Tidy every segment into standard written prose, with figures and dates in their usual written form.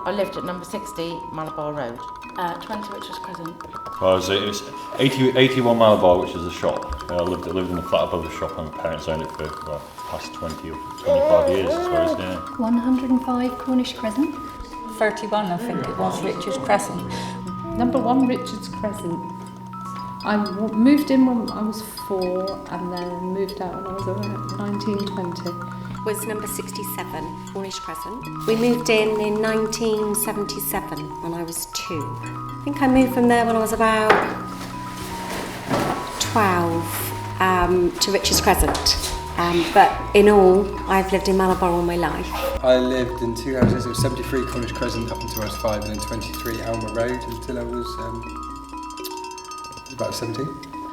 I lived at number 60 Malabar Road. 20 Richards Crescent. Well, it was 81 Malabar, which is a shop. I lived in the flat above the shop, and my parents owned it for past 20 or 25 years, I suppose, yeah. 105 Cornish Crescent. 31, I think it was, Richards Crescent. Number 1 Richards Crescent. I moved in when I was 4 and then moved out when I was around 1920. Was number 67, Cornish Crescent. We moved in 1977 when I was 2. I think I moved from there when I was about 12 to Richards Crescent. But in all, I've lived in Malabar all my life. I lived in 2 houses. It was 73 Cornish Crescent up until I was 5, and then 23 Alma Road until I was about 17.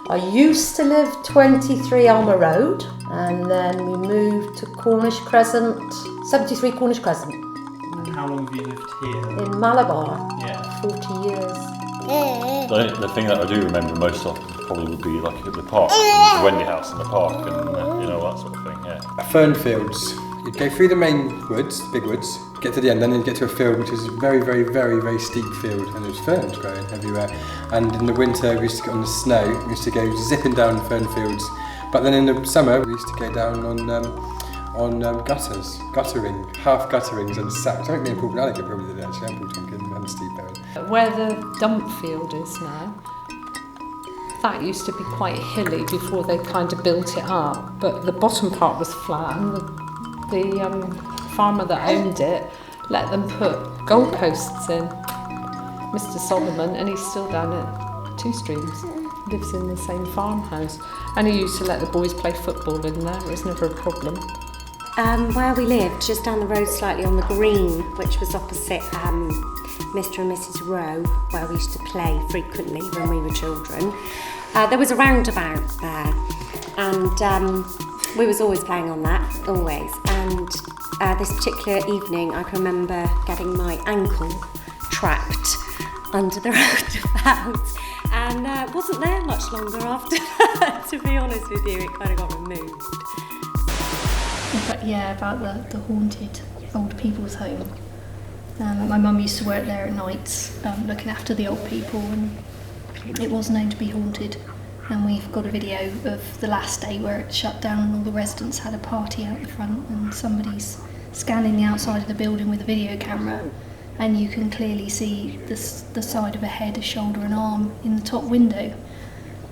I used to live 23 Alma Road, and then we moved to Cornish Crescent, 73 Cornish Crescent. And how long have you lived here? In Malabar, Yeah. 40 years. The thing that I do remember most of probably would be like at the park, the Wendy House in the park, and that sort of thing. Yeah. Fern fields. You'd go through the main woods, big woods, get to the end, then you'd get to a field which is a very, very, very, very steep field, and there's ferns growing everywhere. And in the winter we used to get on the snow, we used to go zipping down the fern fields. But then in the summer we used to go down on guttering, half gutterings and sacks. I think me and Paul Gallagher probably did it actually, and Paul Tonkin and Steve Perrin. Where the dump field is now, that used to be quite hilly before they kind of built it up, but the bottom part was flat, and the farmer that owned it let them put goalposts in, Mr. Solomon, and he's still down at Two Streams, lives in the same farmhouse, and he used to let the boys play football in there. It was never a problem. Where we lived, just down the road slightly on the green, which was opposite Mr. and Mrs. Rowe, where we used to play frequently when we were children. There was a roundabout there, and we was always playing on that, always. And this particular evening, I can remember getting my ankle trapped under the roundabout, and wasn't there much longer after that, to be honest with you. It kind of got removed. But yeah, about the haunted old people's home. My mum used to work there at nights, looking after the old people, and it was known to be haunted. And we've got a video of the last day where it shut down and all the residents had a party out the front, and somebody's scanning the outside of the building with a video camera, and you can clearly see the side of a head, a shoulder, an arm in the top window.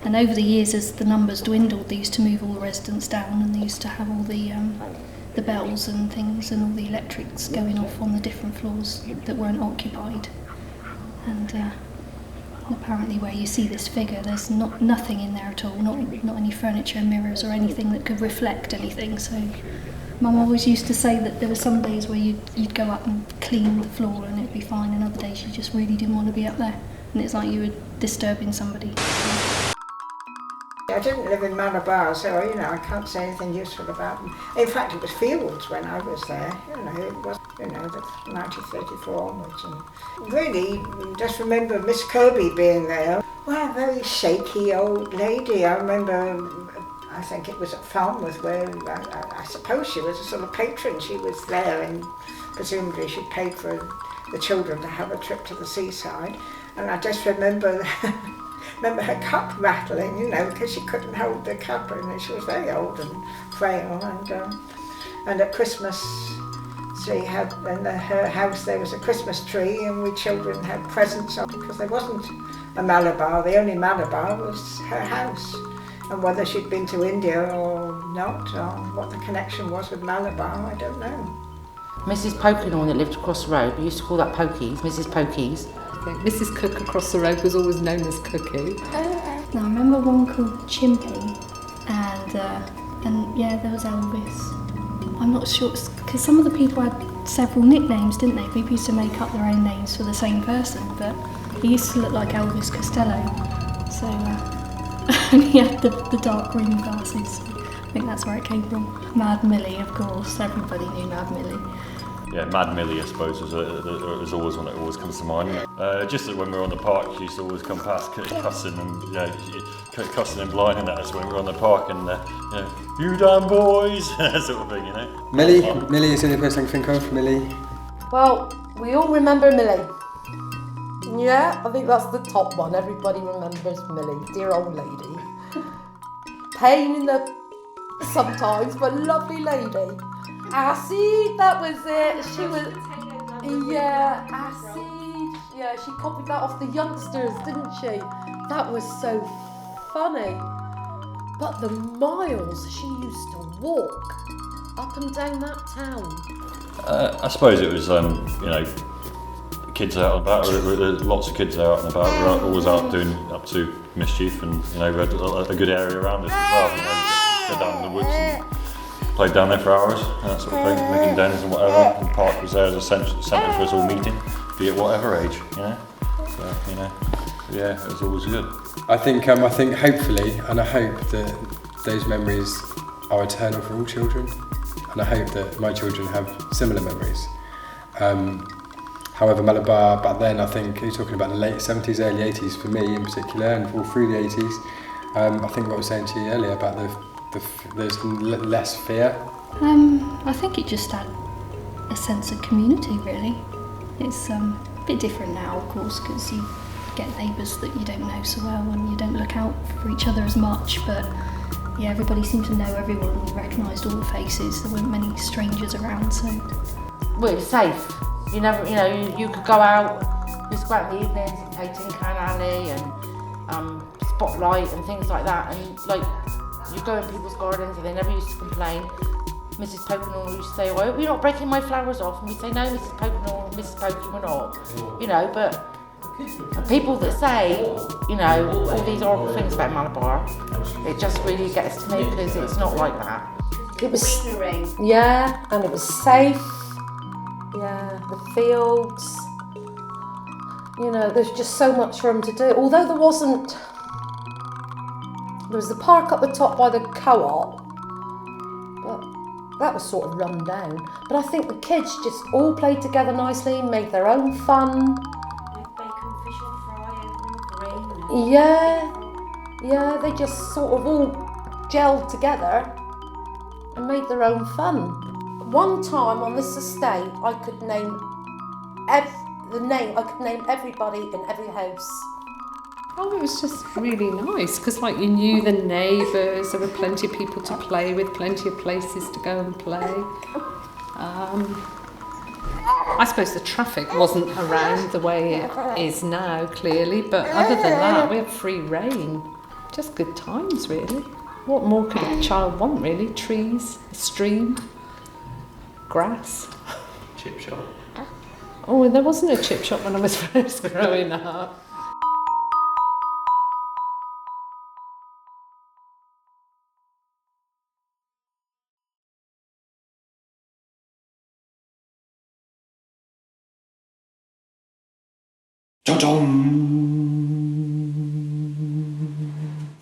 And over the years, as the numbers dwindled, they used to move all the residents down, and they used to have all the bells and things and all the electrics going off on the different floors that weren't occupied. And apparently where you see this figure, there's nothing in there at all, not any furniture, mirrors or anything that could reflect anything. So Mum always used to say that there were some days where you'd go up and clean the floor and it'd be fine, and other days you just really didn't want to be up there, and it's like you were disturbing somebody. I didn't live in Malabar, so I can't say anything useful about them. In fact, it was fields when I was there. It was the 1934 onwards. And really, just remember Miss Kirby being there. Well, a very shaky old lady. I remember, I think it was at Falmouth where I suppose she was a sort of patron. She was there, and presumably she paid for the children to have a trip to the seaside. And I just remember her cup rattling, because she couldn't hold the cup, and she was very old and frail. And at Christmas, she had in her house there was a Christmas tree, and we children had presents on, because there wasn't a Malabar. The only Malabar was her house. And whether she'd been to India or not, or what the connection was with Malabar, I don't know. Mrs. Pokinghorn that lived across the road, we used to call that Pokies, Mrs. Pokies. Mrs. Cook across the road was always known as Cookie. Now I remember one called Chimpy, and yeah, there was Elvis. I'm not sure, because some of the people had several nicknames, didn't they? People used to make up their own names for the same person, but he used to look like Elvis Costello. So, and he had the dark green glasses. I think that's where it came from. Mad Millie, of course. Everybody knew Mad Millie. Yeah, Mad Millie, I suppose, was always one that always comes to mind. Just that when we were on the park, she used to always come past cussing and cussing and blinding at us when we were on the park, and you damn boys, that sort of thing, Millie is the only person I can think of. Millie. Well, We all remember Millie. Yeah, I think that's the top one. Everybody remembers Millie, dear old lady. Pain in the sometimes, but lovely lady. Acid, that was it. She was, yeah, Acid. Yeah, she copied that off the youngsters, didn't she? That was so funny. But the miles she used to walk up and down that town. I suppose it was, kids out and about. There were lots of kids out and about. We were always out doing up to mischief, and we had a good area around us as well. We go down in the woods and played down there for hours, and that sort of thing, making dens and whatever. And the park was there as a centre for us all meeting, be at whatever age, So, yeah, it was always good. I think hopefully, and I hope that those memories are eternal for all children, and I hope that my children have similar memories. However, Malabar back then, I think you're talking about the late 70s, early 80s for me in particular, and all through the 80s. I think what I was saying to you earlier about there's less fear. I think it just had a sense of community, really. It's a bit different now, of course, because you get neighbours that you don't know so well and you don't look out for each other as much, but yeah, everybody seemed to know everyone and recognised all the faces. There weren't many strangers around, so... Well, it's safe. You never, you could go out, we used to go out in the evenings and play Tin Can Alley and Spotlight and things like that, and you go in people's gardens and they never used to complain. Mrs. Pokenall used to say, "Oh, you're not breaking my flowers off," and we'd say, "No, Mrs. Pokenall, Mrs. Pokey, we're not." But people that say, all these horrible things about Malabar, it just really gets to me because it's not like that. It was, yeah, and it was safe. Yeah, the fields. There's just so much for them to do. Although there was the park up the top by the co-op, but that was sort of run down. But I think the kids just all played together nicely, made their own fun. Like bacon, fish or fry over and green. Yeah, they just sort of all gelled together and made their own fun. One time on this estate, I could name everybody in every house. Oh, it was just really nice because, you knew the neighbours. There were plenty of people to play with, plenty of places to go and play. I suppose the traffic wasn't around the way it is now, clearly, but other than that, we had free reign. Just good times, really. What more could a child want, really? Trees, a stream, grass. Chip shop. Oh, there wasn't a chip shop when I was first growing up. Dun-dun.